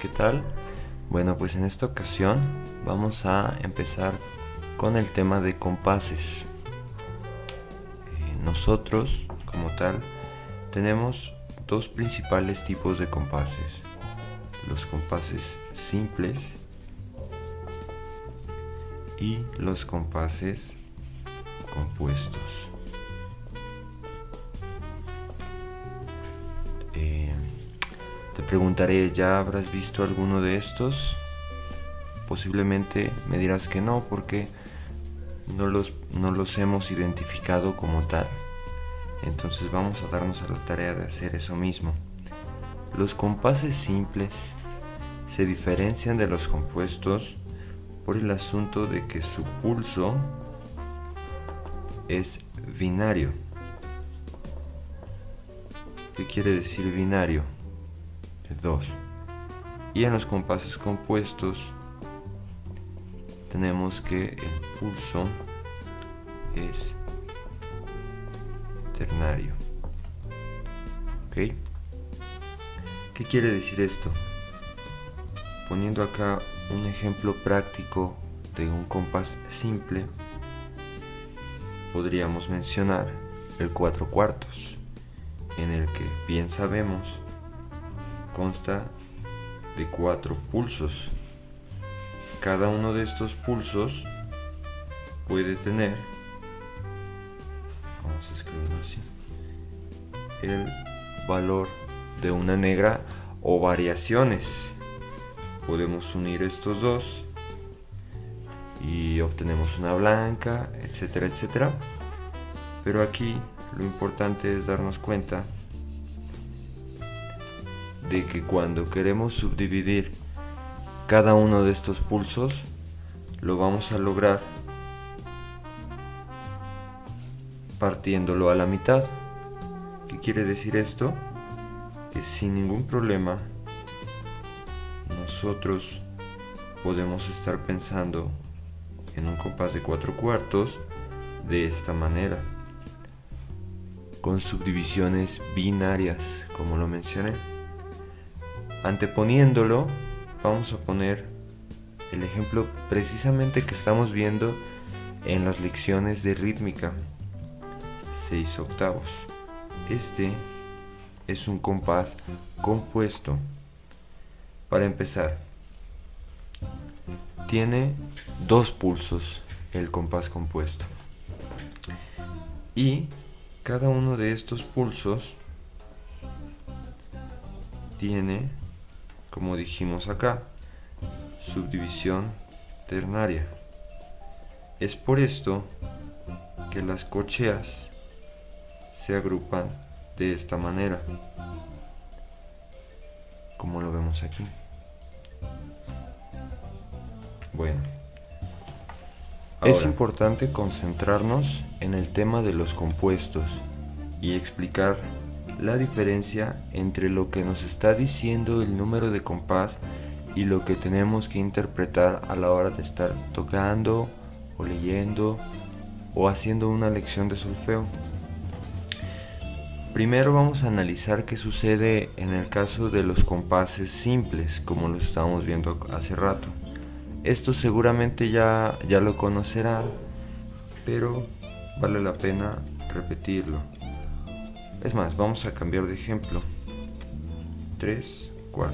¿qué tal? Bueno, pues en esta ocasión vamos a empezar con el tema de compases. Nosotros, como tal, tenemos dos principales tipos de compases. Los compases simples y los compases compuestos. Te preguntaré, ¿ya habrás visto alguno de estos? Posiblemente me dirás que no, porque no los hemos identificado como tal. Entonces vamos a darnos a la tarea de hacer eso mismo. Los compases simples se diferencian de los compuestos por el asunto de que su pulso es binario. ¿Qué quiere decir binario? De 2. Y en los compases compuestos tenemos que el pulso es ternario. ¿Ok? ¿Qué quiere decir esto? Poniendo acá un ejemplo práctico de un compás simple, podríamos mencionar el 4/4, en el que, bien sabemos, consta de 4 pulsos. Cada uno de estos pulsos puede tener, vamos a escribirlo así, el valor de una negra o variaciones. Podemos unir estos dos y obtenemos una blanca, etcétera, etcétera. Pero aquí lo importante es darnos cuenta de que cuando queremos subdividir cada uno de estos pulsos, lo vamos a lograr partiéndolo a la mitad. ¿Qué quiere decir esto? Que sin ningún problema nosotros podemos estar pensando en un compás de 4/4 de esta manera, con subdivisiones binarias, como lo mencioné. Anteponiéndolo, vamos a poner el ejemplo precisamente que estamos viendo en las lecciones de rítmica, 6/8. Este es un compás compuesto. Para empezar, tiene 2 pulsos el compás compuesto, y cada uno de estos pulsos tiene, como dijimos acá, subdivisión ternaria. Es por esto que las corcheas se agrupan de esta manera, como lo vemos aquí. Bueno, ahora, es importante concentrarnos en el tema de los compuestos y explicar la diferencia entre lo que nos está diciendo el número de compás y lo que tenemos que interpretar a la hora de estar tocando o leyendo o haciendo una lección de solfeo. Primero vamos a analizar qué sucede en el caso de los compases simples, como los estábamos viendo hace rato. Esto seguramente ya lo conocerán, pero vale la pena repetirlo. Es más, vamos a cambiar de ejemplo. 3/4.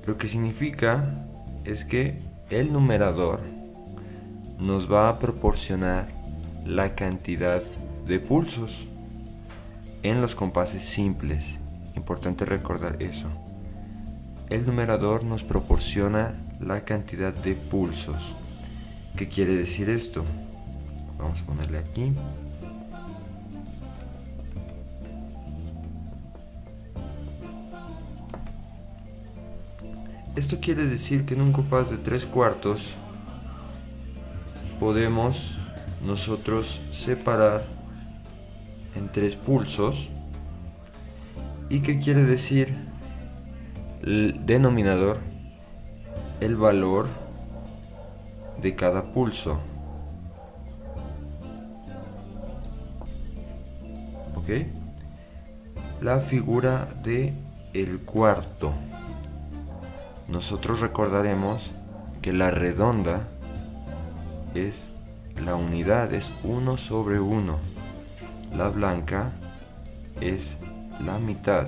Lo que significa es que el numerador nos va a proporcionar la cantidad de pulsos en los compases simples. Importante recordar eso. El numerador nos proporciona la cantidad de pulsos. ¿Qué quiere decir esto? Vamos a ponerle aquí. Esto quiere decir que en un compás de 3/4 podemos nosotros separar en 3 pulsos. ¿Y qué quiere decir el denominador? El valor de cada pulso. ¿Ok? La figura de el cuarto. nosotros recordaremos que la redonda es la unidad, es 1 sobre 1. La blanca es la mitad,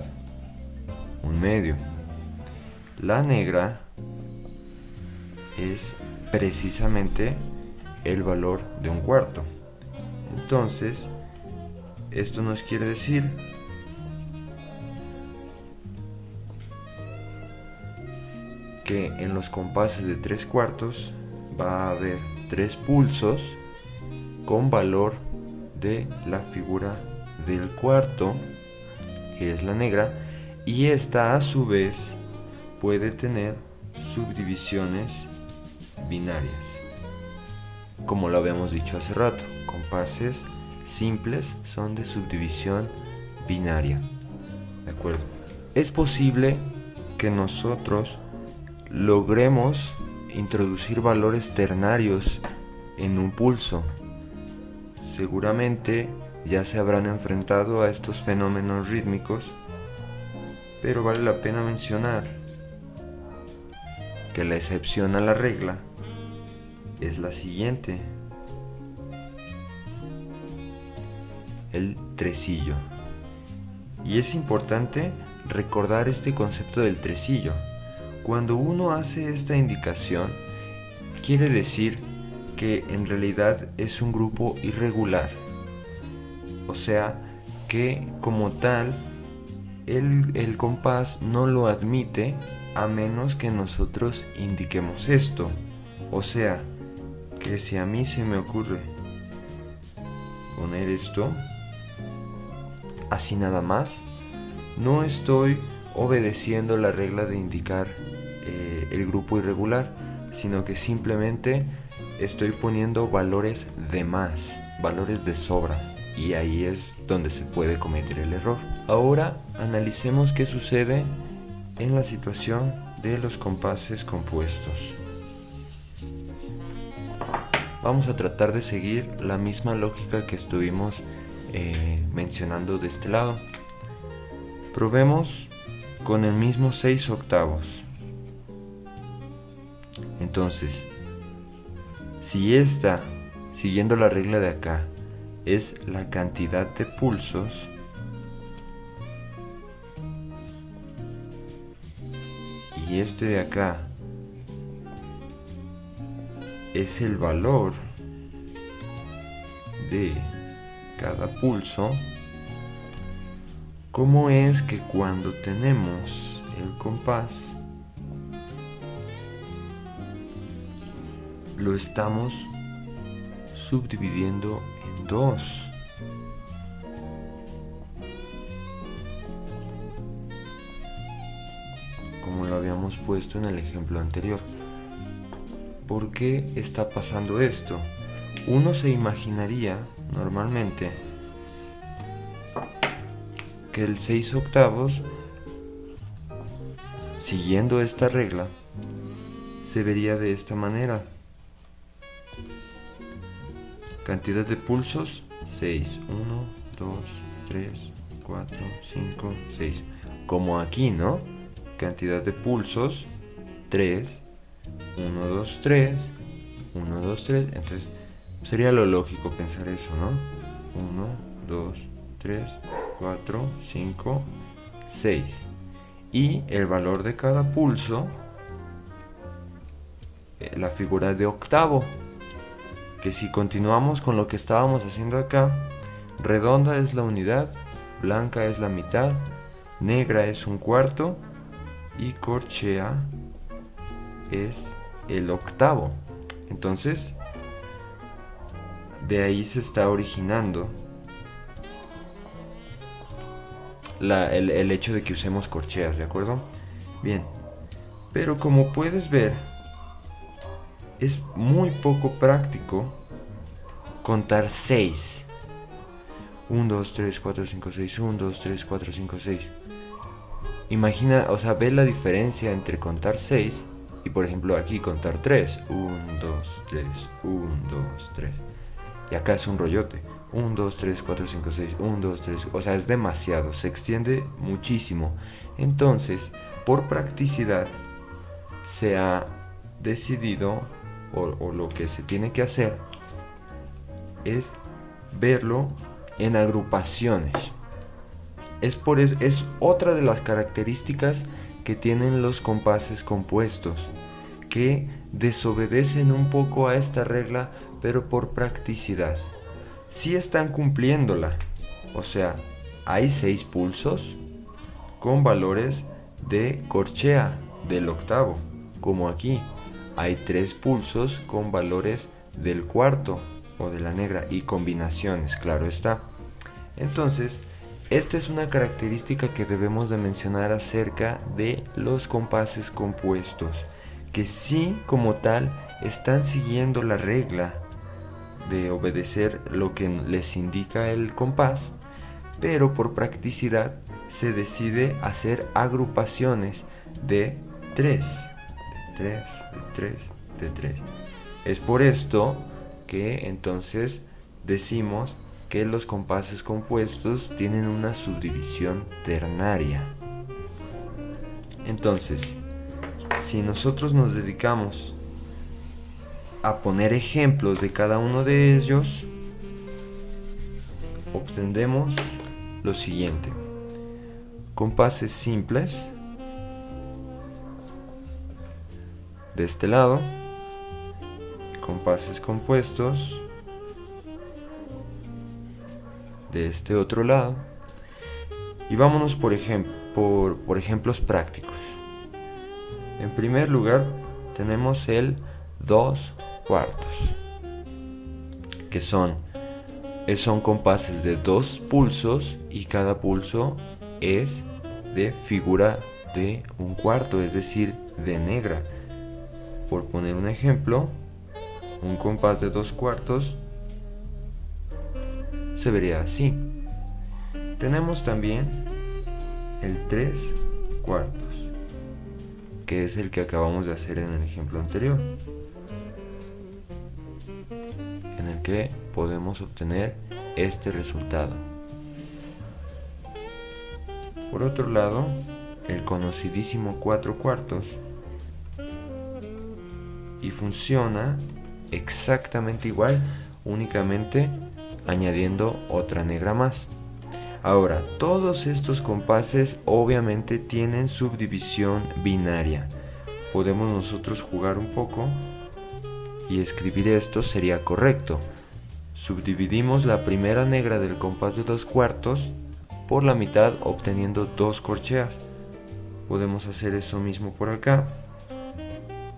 1/2. La negra es precisamente el valor de 1/4. Entonces, esto nos quiere decir que en los compases de 3/4 va a haber 3 pulsos con valor de la figura del cuarto, que es la negra, y esta a su vez puede tener subdivisiones binarias, como lo habíamos dicho hace rato. Compases simples son de subdivisión binaria, ¿de acuerdo? Es posible que nosotros logremos introducir valores ternarios en un pulso. Seguramente ya se habrán enfrentado a estos fenómenos rítmicos, pero vale la pena mencionar que la excepción a la regla es la siguiente: el tresillo. Y es importante recordar este concepto del tresillo. Cuando uno hace esta indicación, quiere decir que en realidad es un grupo irregular. O sea, que como tal, el compás no lo admite a menos que nosotros indiquemos esto. O sea, que si a mí se me ocurre poner esto, así nada más, no estoy obedeciendo la regla de indicar el grupo irregular, sino que simplemente estoy poniendo valores de más, valores de sobra, y ahí es donde se puede cometer el error. Ahora analicemos qué sucede en la situación de los compases compuestos. Vamos a tratar de seguir la misma lógica que estuvimos mencionando de este lado. Probemos con el mismo 6/8. Entonces, si esta, siguiendo la regla de acá, es la cantidad de pulsos, y este de acá es el valor de cada pulso, ¿cómo es que cuando tenemos el compás lo estamos subdividiendo en 2? Como lo habíamos puesto en el ejemplo anterior. ¿Por qué está pasando esto? Uno se imaginaría normalmente que el 6/8, siguiendo esta regla, se vería de esta manera: cantidad de pulsos 6, 1, 2, 3, 4, 5, 6, como aquí, ¿no? Cantidad de pulsos 3, 1, 2, 3, 1, 2, 3. Entonces sería lo lógico pensar eso, ¿no? 1, 2, 3, 4, 5, 6. Y el valor de cada pulso, la figura de octavo, que si continuamos con lo que estábamos haciendo acá, redonda es la unidad, blanca es la mitad, negra es 1/4 y corchea es el octavo. Entonces, de ahí se está originando el hecho de que usemos corcheas, ¿de acuerdo? Bien, pero como puedes ver, es muy poco práctico contar 6. 1, 2, 3, 4, 5, 6, 1, 2, 3, 4, 5, 6. Imagina, o sea, ve la diferencia entre contar 6 y, por ejemplo, aquí contar 3. 1, 2, 3, 1, 2, 3. Y acá es un rollote. 1, 2, 3, 4, 5, 6, 1, 2, 3. O sea, es demasiado, se extiende muchísimo. Entonces, por practicidad, se ha decidido o lo que se tiene que hacer es verlo en agrupaciones. Es otra de las características que tienen los compases compuestos, que desobedecen un poco a esta regla, pero por practicidad. Sí están cumpliéndola, o sea, hay 6 pulsos con valores de corchea del octavo, como aquí. Hay 3 pulsos con valores del cuarto o de la negra y combinaciones, claro está. Entonces, esta es una característica que debemos de mencionar acerca de los compases compuestos, que sí como tal están siguiendo la regla de obedecer lo que les indica el compás, pero por practicidad se decide hacer agrupaciones de 3, de 3, de 3, de 3. Es por esto que entonces decimos que los compases compuestos tienen una subdivisión ternaria. Entonces, si nosotros nos dedicamos a poner ejemplos de cada uno de ellos, obtendremos lo siguiente: compases simples de este lado, compases compuestos de este otro lado, y vámonos por ejemplos prácticos. En primer lugar tenemos el 2 cuartos, que son compases de 2 pulsos, y cada pulso es de figura de un cuarto, es decir, de negra. Por poner un ejemplo, un compás de 2 cuartos se vería así. Tenemos también el 3 cuartos, que es el que acabamos de hacer en el ejemplo anterior, en el que podemos obtener este resultado. Por otro lado, el conocidísimo 4 cuartos, y funciona exactamente igual, únicamente añadiendo otra negra más. Ahora, todos estos compases obviamente tienen subdivisión binaria. Podemos nosotros jugar un poco y escribir esto, sería correcto. Subdividimos la primera negra del compás de 2 cuartos por la mitad, obteniendo 2 corcheas. Podemos hacer eso mismo por acá,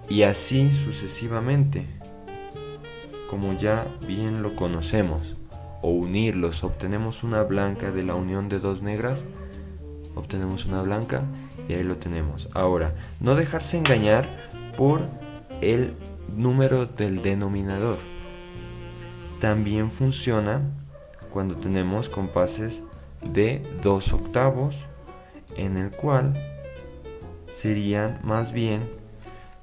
y así sucesivamente, como ya bien lo conocemos. O unirlos, obtenemos una blanca de la unión de 2 negras, obtenemos una blanca y ahí lo tenemos. Ahora, no dejarse engañar por el número del denominador. También funciona cuando tenemos compases de 2 octavos, en el cual serían más bien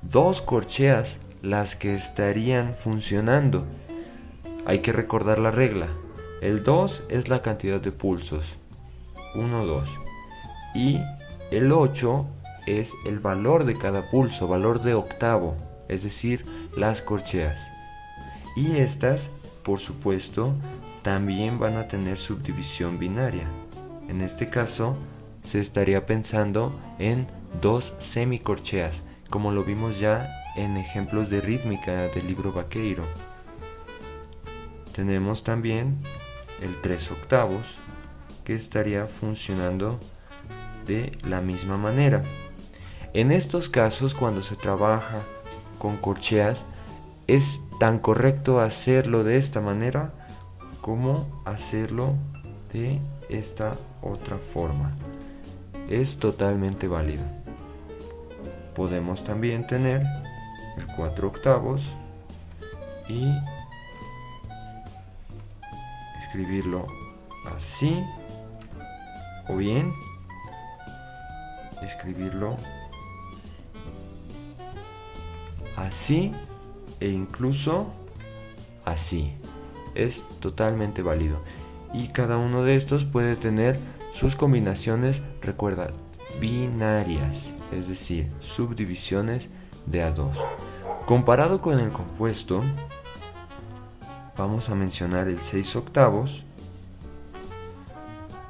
2 corcheas las que estarían funcionando. Hay que recordar la regla. El 2 es la cantidad de pulsos, 1, 2, y el 8 es el valor de cada pulso, valor de octavo, es decir, las corcheas. Y estas, por supuesto, también van a tener subdivisión binaria. En este caso, se estaría pensando en 2 semicorcheas, como lo vimos ya en ejemplos de rítmica del libro Vaqueiro. Tenemos también el 3 octavos, que estaría funcionando de la misma manera. En estos casos, cuando se trabaja con corcheas, es tan correcto hacerlo de esta manera como hacerlo de esta otra forma. Es totalmente válido. Podemos también tener el 4 octavos y escribirlo así, o bien escribirlo así, e incluso así. Es totalmente válido, y cada uno de estos puede tener sus combinaciones, recuerda, binarias, es decir, subdivisiones de a 2. Comparado con el compuesto, vamos a mencionar el 6 octavos,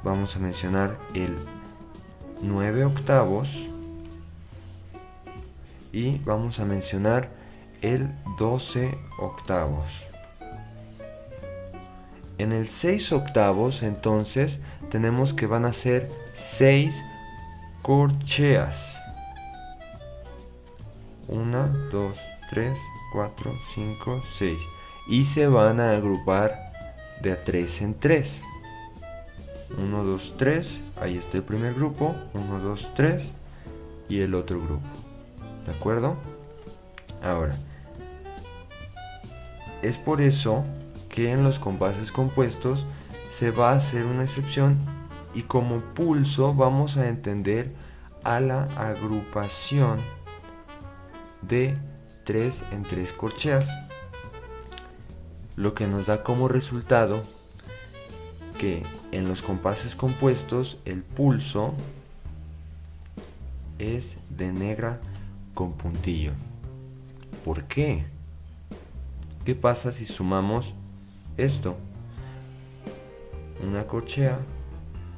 vamos a mencionar el 9 octavos y vamos a mencionar el 12 octavos. En el 6 octavos, entonces, tenemos que van a ser 6 corcheas. 1, 2, 3, 4, 5, 6. Y se van a agrupar de a 3 en 3. 1, 2, 3. Ahí está el primer grupo. 1, 2, 3. Y el otro grupo. ¿De acuerdo? Ahora, es por eso que en los compases compuestos se va a hacer una excepción y como pulso vamos a entender a la agrupación de 3 en 3 corcheas, lo que nos da como resultado que en los compases compuestos el pulso es de negra con puntillo. ¿Por qué? ¿Qué pasa si sumamos esto? Una corchea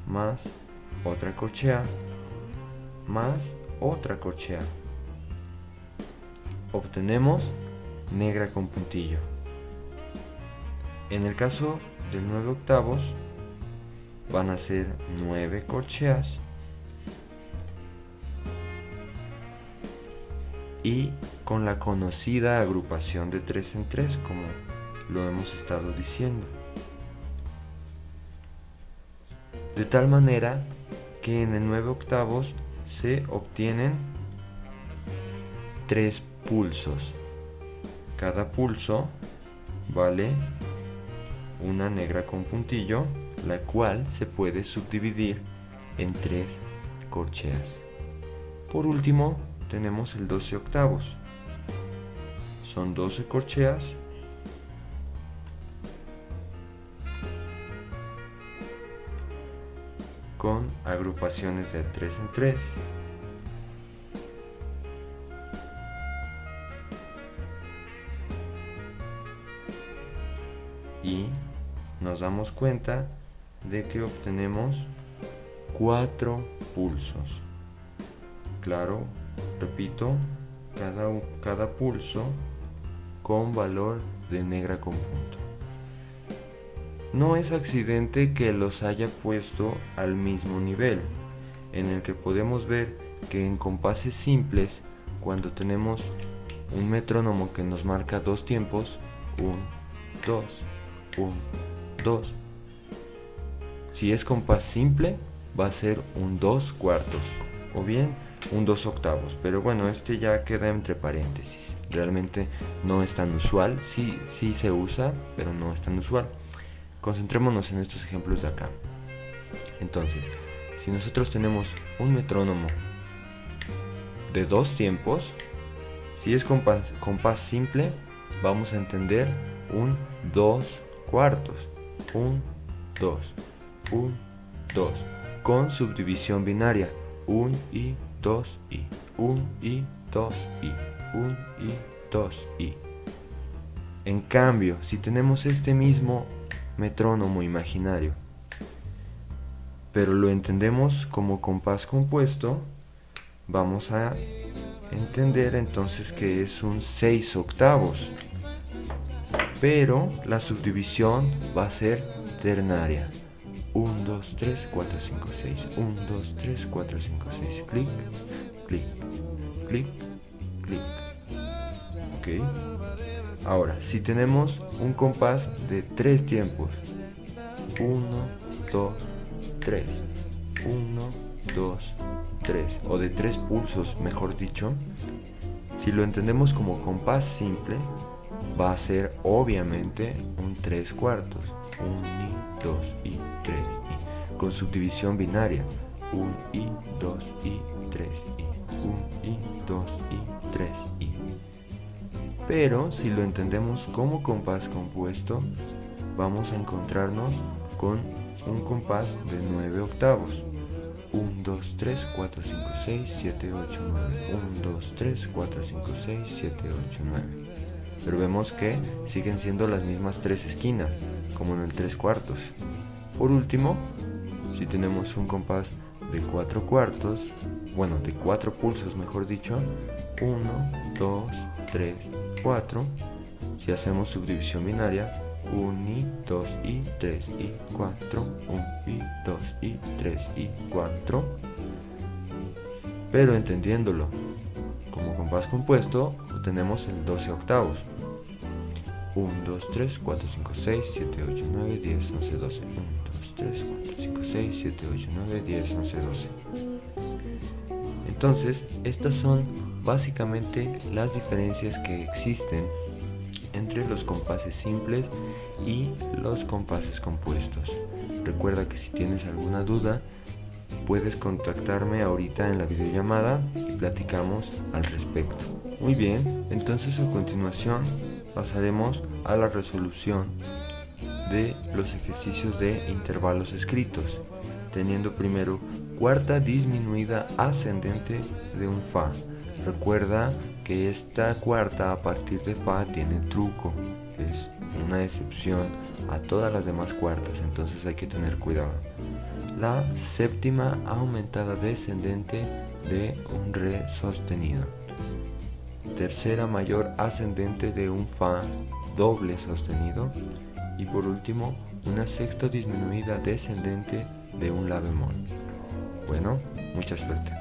más otra corchea más otra corchea. Obtenemos negra con puntillo. En el caso del 9 octavos van a ser 9 corcheas y con la conocida agrupación de 3 en 3, como lo hemos estado diciendo. De tal manera que en el 9 octavos se obtienen 3 pulsos. Cada pulso vale una negra con puntillo, la cual se puede subdividir en 3 corcheas. Por último, tenemos el 12 octavos. Son 12 corcheas con agrupaciones de 3 en 3. Y nos damos cuenta de que obtenemos 4 pulsos. Claro, repito, cada pulso con valor de negra con punto. No es accidente que los haya puesto al mismo nivel, en el que podemos ver que en compases simples, cuando tenemos un metrónomo que nos marca 2 tiempos, 1, 2, 1, 2. Si es compás simple, va a ser un 2 cuartos o bien un 2 octavos. Pero bueno, este ya queda entre paréntesis. Realmente no es tan usual. Sí se usa, pero no es tan usual. Concentrémonos en estos ejemplos de acá. Entonces, si nosotros tenemos un metrónomo de 2 tiempos, si es compás simple, vamos a entender un 2 cuartos, 1, 2, 1, 2, con subdivisión binaria, 1 y 2 y, 1 y 2 y, 1 y 2 y. En cambio, si tenemos este mismo metrónomo imaginario, pero lo entendemos como compás compuesto, vamos a entender entonces que es un 6 octavos. Pero la subdivisión va a ser ternaria. 1, 2, 3, 4, 5, 6. 1, 2, 3, 4, 5, 6. Clic, clic, clic, clic. Ok. Ahora, si tenemos un compás de 3 tiempos. 1, 2, 3. 1, 2, 3. O de 3 pulsos, mejor dicho. Si lo entendemos como compás simple, va a ser obviamente un 3 cuartos, 1 y 2 y 3 y, con subdivisión binaria, 1 y 2 y 3 y, 1 y 2 y 3 y. Pero si lo entendemos como compás compuesto, vamos a encontrarnos con un compás de 9 octavos. 1, 2, 3, 4, 5, 6, 7, 8, 9. 1, 2, 3, 4, 5, 6, 7, 8, 9. Pero vemos que siguen siendo las mismas tres esquinas, como en el 3 cuartos. Por último, si tenemos un compás de 4 cuartos, bueno, de 4 pulsos mejor dicho, 1, 2, 3, 4. Si hacemos subdivisión binaria, 1 y 2 y 3 y 4, 1 y 2 y 3 y 4. Pero entendiéndolo como compás compuesto, obtenemos el 12 octavos. 1, 2, 3, 4, 5, 6, 7, 8, 9, 10, 11, 12. 1, 2, 3, 4, 5, 6, 7, 8, 9, 10, 11, 12. Entonces, estas son básicamente las diferencias que existen entre los compases simples y los compases compuestos. Recuerda que si tienes alguna duda, puedes contactarme ahorita en la videollamada y platicamos al respecto. Muy bien, entonces a continuación pasaremos a la resolución de los ejercicios de intervalos escritos, teniendo primero cuarta disminuida ascendente de un fa. Recuerda que esta cuarta a partir de fa tiene truco, es una excepción a todas las demás cuartas, entonces hay que tener cuidado. La séptima aumentada descendente de un re sostenido. Tercera mayor ascendente de un fa doble sostenido. Y por último, una sexta disminuida descendente de un la bemol. Bueno, mucha suerte.